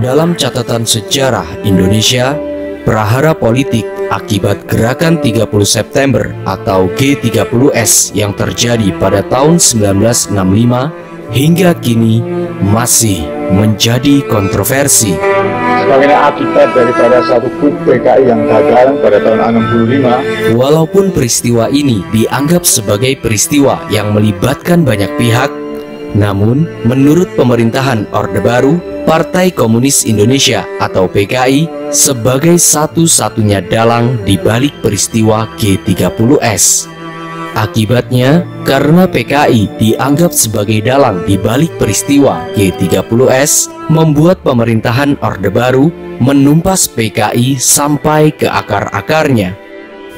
Dalam catatan sejarah Indonesia, prahara politik akibat gerakan 30 September atau G30S yang terjadi pada tahun 1965 hingga kini masih menjadi kontroversi. Sebagai akibat daripada satu KUP PKI yang gagal pada tahun 65. Walaupun peristiwa ini dianggap sebagai peristiwa yang melibatkan banyak pihak, namun menurut pemerintahan Orde Baru, Partai Komunis Indonesia atau PKI sebagai satu-satunya dalang di balik peristiwa G30S. Akibatnya, karena PKI dianggap sebagai dalang di balik peristiwa G30S, membuat pemerintahan Orde Baru menumpas PKI sampai ke akar-akarnya,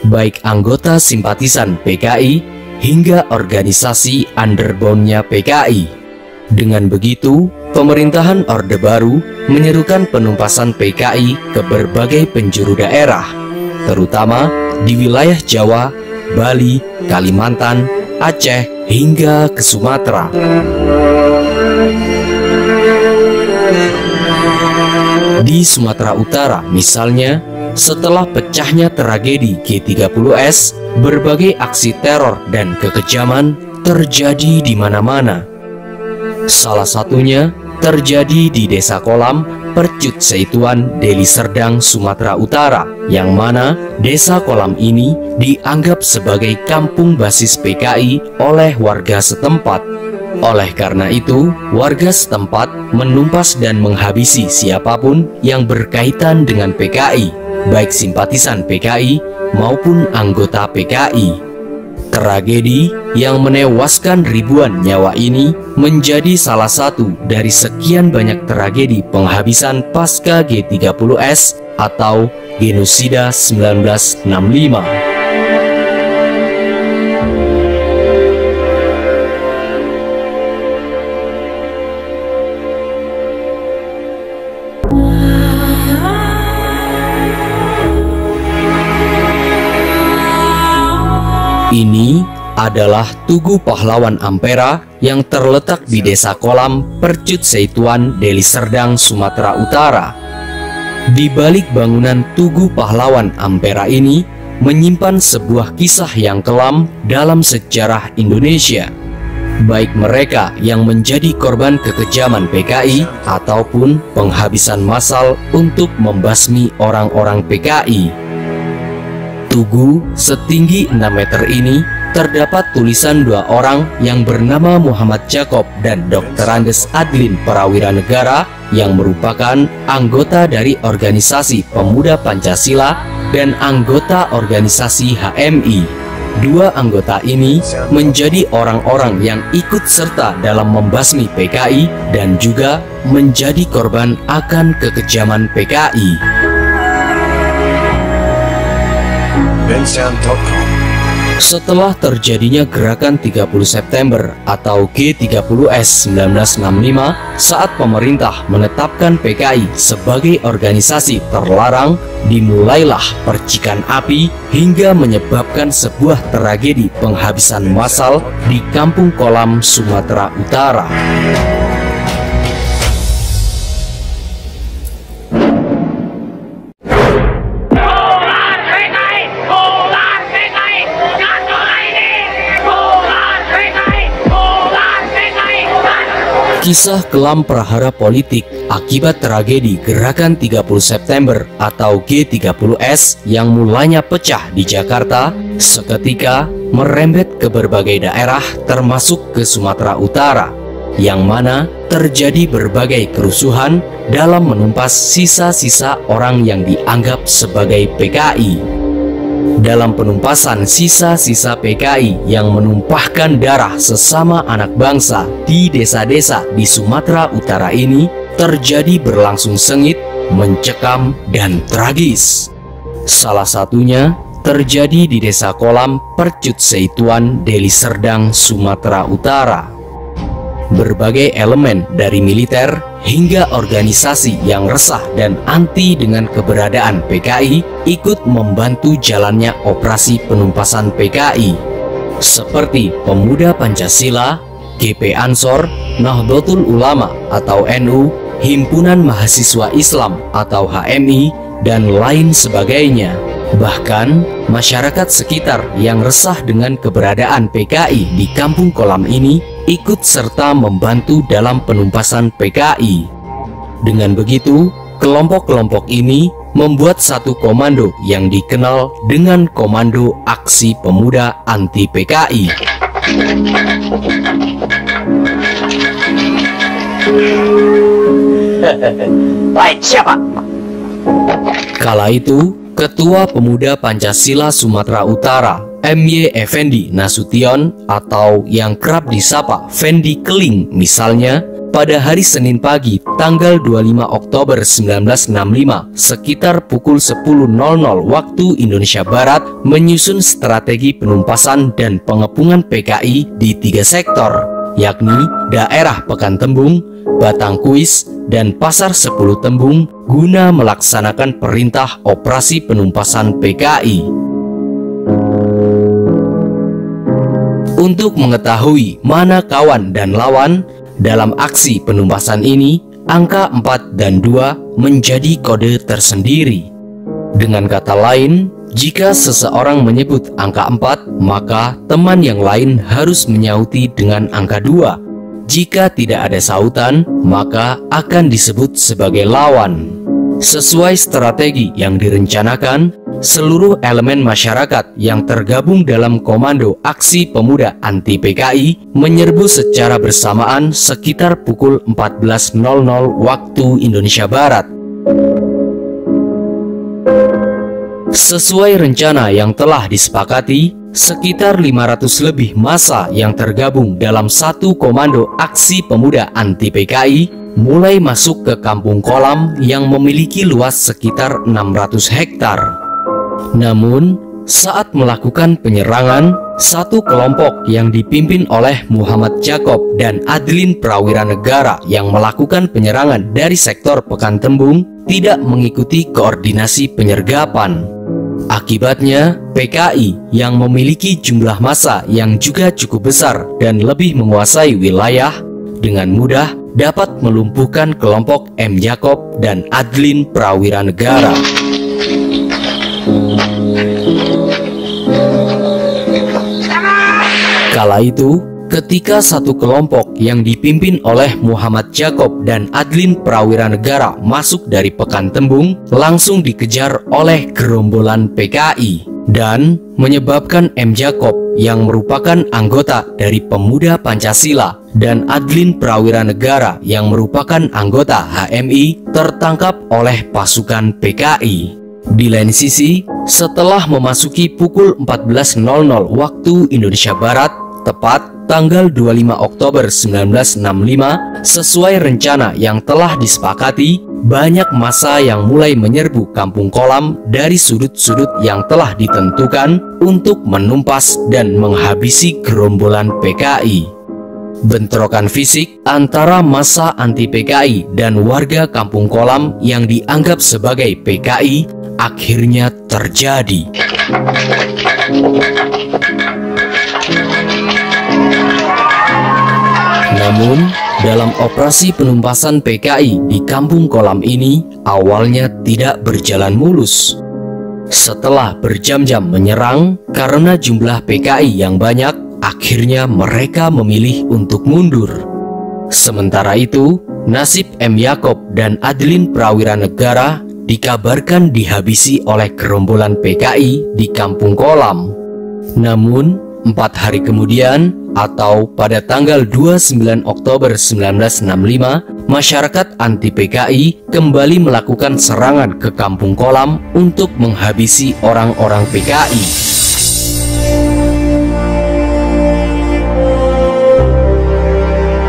baik anggota simpatisan PKI hingga organisasi underground-nya PKI. Dengan begitu, pemerintahan Orde Baru menyerukan penumpasan PKI ke berbagai penjuru daerah, terutama di wilayah Jawa, Bali, Kalimantan, Aceh, hingga ke Sumatera. Di Sumatera Utara misalnya, setelah pecahnya tragedi G30S, berbagai aksi teror dan kekejaman terjadi di mana-mana. Salah satunya terjadi di Desa Kolam, Percut Seituan, Deli Serdang, Sumatera Utara, yang mana Desa Kolam ini dianggap sebagai kampung basis PKI oleh warga setempat. Oleh karena itu, warga setempat menumpas dan menghabisi siapapun yang berkaitan dengan PKI, baik simpatisan PKI maupun anggota PKI. Tragedi yang menewaskan ribuan nyawa ini menjadi salah satu dari sekian banyak tragedi penghabisan pasca G30S atau Genosida 1965. Ini adalah Tugu Pahlawan Ampera yang terletak di Desa Kolam, Percut Seituan, Deli Serdang, Sumatera Utara. Di balik bangunan Tugu Pahlawan Ampera ini menyimpan sebuah kisah yang kelam dalam sejarah Indonesia, baik mereka yang menjadi korban kekejaman PKI ataupun penghabisan massal untuk membasmi orang-orang PKI. Tugu setinggi 6 meter ini terdapat tulisan dua orang yang bernama Muhammad Jakob dan Dr. Andes Adlin Prawira Negara yang merupakan anggota dari organisasi Pemuda Pancasila dan anggota organisasi HMI. Dua anggota ini menjadi orang-orang yang ikut serta dalam membasmi PKI dan juga menjadi korban akan kekejaman PKI. Setelah terjadinya gerakan 30 September atau G30S 1965, saat pemerintah menetapkan PKI sebagai organisasi terlarang, dimulailah percikan api hingga menyebabkan sebuah tragedi penghabisan massal di Kampung Kolam, Sumatera Utara. Kisah kelam prahara politik akibat tragedi gerakan 30 September atau G30S yang mulanya pecah di Jakarta seketika merembet ke berbagai daerah termasuk ke Sumatera Utara, yang mana terjadi berbagai kerusuhan dalam menumpas sisa-sisa orang yang dianggap sebagai PKI. Dalam penumpasan sisa-sisa PKI yang menumpahkan darah sesama anak bangsa di desa-desa di Sumatera Utara ini terjadi berlangsung sengit, mencekam, dan tragis. Salah satunya terjadi di Desa Kolam, Percut Seituan, Deli Serdang, Sumatera Utara. Berbagai elemen dari militer hingga organisasi yang resah dan anti dengan keberadaan PKI ikut membantu jalannya operasi penumpasan PKI, seperti Pemuda Pancasila, GP Ansor, Nahdlatul Ulama atau NU, Himpunan Mahasiswa Islam atau HMI, dan lain sebagainya. Bahkan, masyarakat sekitar yang resah dengan keberadaan PKI di Kampung Kolam ini ikut serta membantu dalam penumpasan PKI. Dengan begitu, kelompok-kelompok ini membuat satu komando yang dikenal dengan Komando Aksi Pemuda Anti PKI. Baik, siapa? Kala itu, Ketua Pemuda Pancasila Sumatera Utara, M.Y. Effendi Nasution, atau yang kerap disapa Fendi Keling misalnya, pada hari Senin pagi tanggal 25 Oktober 1965 sekitar pukul 10.00 waktu Indonesia Barat menyusun strategi penumpasan dan pengepungan PKI di 3 sektor, yakni daerah Pekantembung, Batangkuis, dan Pasar 10 Tembung guna melaksanakan perintah operasi penumpasan PKI. Untuk mengetahui mana kawan dan lawan dalam aksi penumpasan ini, angka 4 dan 2 menjadi kode tersendiri. Dengan kata lain, jika seseorang menyebut angka 4, maka teman yang lain harus menyauti dengan angka 2. Jika tidak ada sautan, maka akan disebut sebagai lawan. Sesuai strategi yang direncanakan, seluruh elemen masyarakat yang tergabung dalam Komando Aksi Pemuda Anti PKI menyerbu secara bersamaan sekitar pukul 14.00 waktu Indonesia Barat. Sesuai rencana yang telah disepakati, sekitar 500 lebih massa yang tergabung dalam satu Komando Aksi Pemuda Anti PKI mulai masuk ke Kampung Kolam yang memiliki luas sekitar 600 hektar. Namun, saat melakukan penyerangan, satu kelompok yang dipimpin oleh Muhammad Jakob dan Adlin Prawiranegara yang melakukan penyerangan dari sektor Pekantembung tidak mengikuti koordinasi penyergapan. Akibatnya, PKI yang memiliki jumlah massa yang juga cukup besar dan lebih menguasai wilayah, dengan mudah dapat melumpuhkan kelompok M. Jakob dan Adlin Prawiranegara. Kala itu, ketika satu kelompok yang dipimpin oleh Muhammad Jakob dan Adlin Prawiranegara masuk dari Pekantembung, langsung dikejar oleh gerombolan PKI dan menyebabkan M. Jakob yang merupakan anggota dari Pemuda Pancasila dan Adlin Prawiranegara yang merupakan anggota HMI tertangkap oleh pasukan PKI. Di lain sisi, setelah memasuki pukul 14.00 waktu Indonesia Barat, tepat tanggal 25 Oktober 1965, sesuai rencana yang telah disepakati, banyak massa yang mulai menyerbu Kampung Kolam dari sudut-sudut yang telah ditentukan untuk menumpas dan menghabisi gerombolan PKI. Bentrokan fisik antara massa anti PKI dan warga Kampung Kolam yang dianggap sebagai PKI akhirnya terjadi. Namun, dalam operasi penumpasan PKI di Kampung Kolam ini awalnya tidak berjalan mulus. Setelah berjam-jam menyerang karena jumlah PKI yang banyak, akhirnya mereka memilih untuk mundur. Sementara itu, nasib M. Jakob dan Adlin Prawiranegara dikabarkan dihabisi oleh gerombolan PKI di Kampung Kolam. Namun, 4 hari kemudian, atau pada tanggal 29 Oktober 1965, masyarakat anti PKI kembali melakukan serangan ke Kampung Kolam untuk menghabisi orang-orang PKI.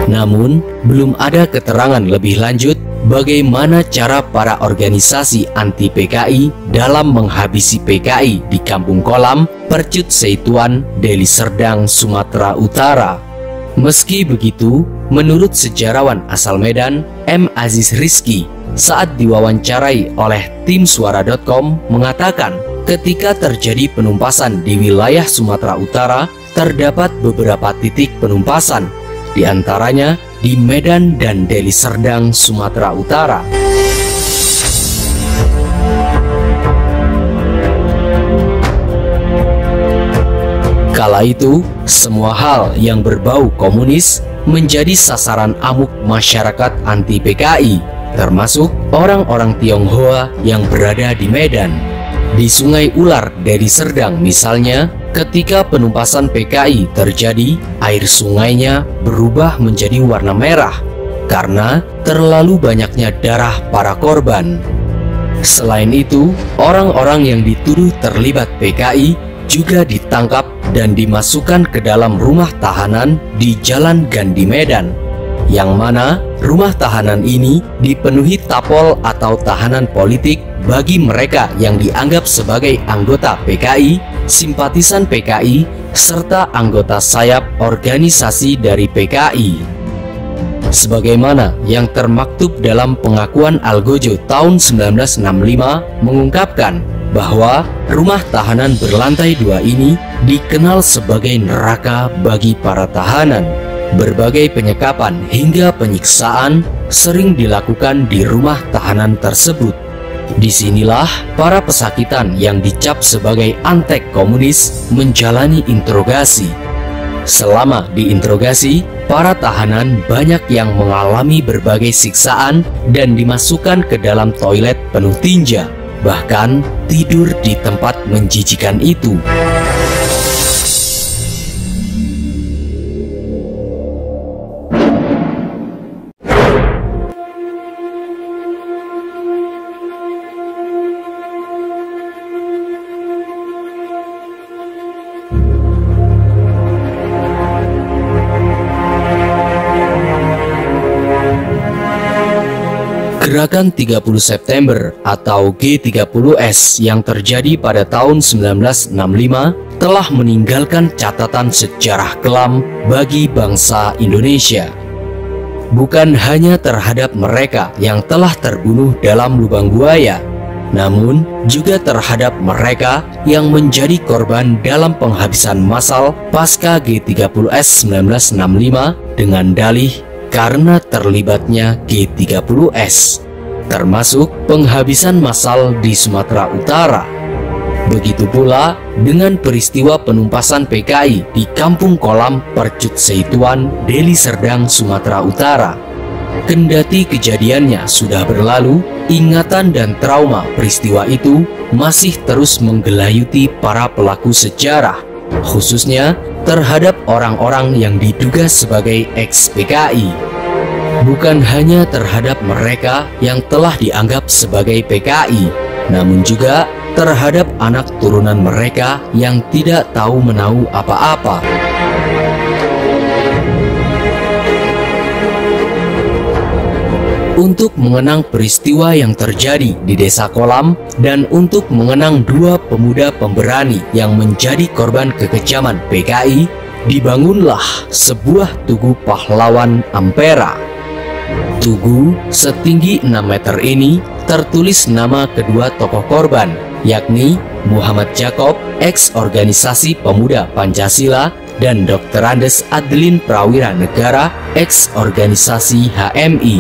Namun, belum ada keterangan lebih lanjut bagaimana cara para organisasi anti PKI dalam menghabisi PKI di Kampung Kolam, Percut Seituan, Deli Serdang, Sumatera Utara. Meski begitu, menurut sejarawan asal Medan, M. Aziz Rizki, saat diwawancarai oleh tim Suara.com mengatakan ketika terjadi penumpasan di wilayah Sumatera Utara, terdapat beberapa titik penumpasan, di antaranya di Medan dan Deli Serdang, Sumatera Utara. Kala itu, semua hal yang berbau komunis menjadi sasaran amuk masyarakat anti PKI, termasuk orang-orang Tionghoa yang berada di Medan. Di Sungai Ular, Deli Serdang misalnya, ketika penumpasan PKI terjadi, air sungainya berubah menjadi warna merah karena terlalu banyaknya darah para korban. Selain itu, orang-orang yang dituduh terlibat PKI juga ditangkap dan dimasukkan ke dalam rumah tahanan di Jalan Gandhi Medan, yang mana rumah tahanan ini dipenuhi tapol atau tahanan politik bagi mereka yang dianggap sebagai anggota PKI, simpatisan PKI, serta anggota sayap organisasi dari PKI. Sebagaimana yang termaktub dalam pengakuan Algojo tahun 1965 mengungkapkan bahwa rumah tahanan berlantai 2 ini dikenal sebagai neraka bagi para tahanan. Berbagai penyekapan hingga penyiksaan sering dilakukan di rumah tahanan tersebut. Disinilah para pesakitan yang dicap sebagai antek komunis menjalani interogasi. Selama diinterogasi, para tahanan banyak yang mengalami berbagai siksaan dan dimasukkan ke dalam toilet penuh tinja, bahkan tidur di tempat menjijikan itu. Gerakan 30 September atau G30S yang terjadi pada tahun 1965 telah meninggalkan catatan sejarah kelam bagi bangsa Indonesia. Bukan hanya terhadap mereka yang telah terbunuh dalam lubang buaya, namun juga terhadap mereka yang menjadi korban dalam penghabisan massal pasca G30S 1965 dengan dalih karena terlibatnya G30S, termasuk penghabisan massal di Sumatera Utara. Begitu pula dengan peristiwa penumpasan PKI di Kampung Kolam Percut Seituan, Deli Serdang, Sumatera Utara. Kendati kejadiannya sudah berlalu, ingatan dan trauma peristiwa itu masih terus menggelayuti para pelaku sejarah, khususnya terhadap orang-orang yang diduga sebagai ex-PKI. Bukan hanya terhadap mereka yang telah dianggap sebagai PKI, namun juga terhadap anak turunan mereka yang tidak tahu menahu apa-apa. Untuk mengenang peristiwa yang terjadi di Desa Kolam dan untuk mengenang dua pemuda pemberani yang menjadi korban kekejaman PKI, dibangunlah sebuah tugu pahlawan Ampera. Tugu setinggi 6 meter ini tertulis nama kedua tokoh korban, yakni Muhammad Jakob, ex-organisasi Pemuda Pancasila, dan Dr. Andes Adeline Prawira Negara, ex-organisasi HMI.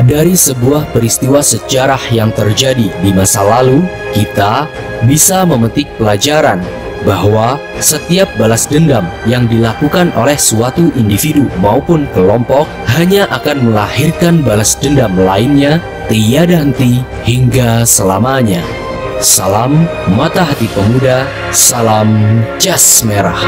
Dari sebuah peristiwa sejarah yang terjadi di masa lalu, kita bisa memetik pelajaran bahwa setiap balas dendam yang dilakukan oleh suatu individu maupun kelompok hanya akan melahirkan balas dendam lainnya tiada henti hingga selamanya. Salam Mata Hati Pemuda, salam Jas Merah.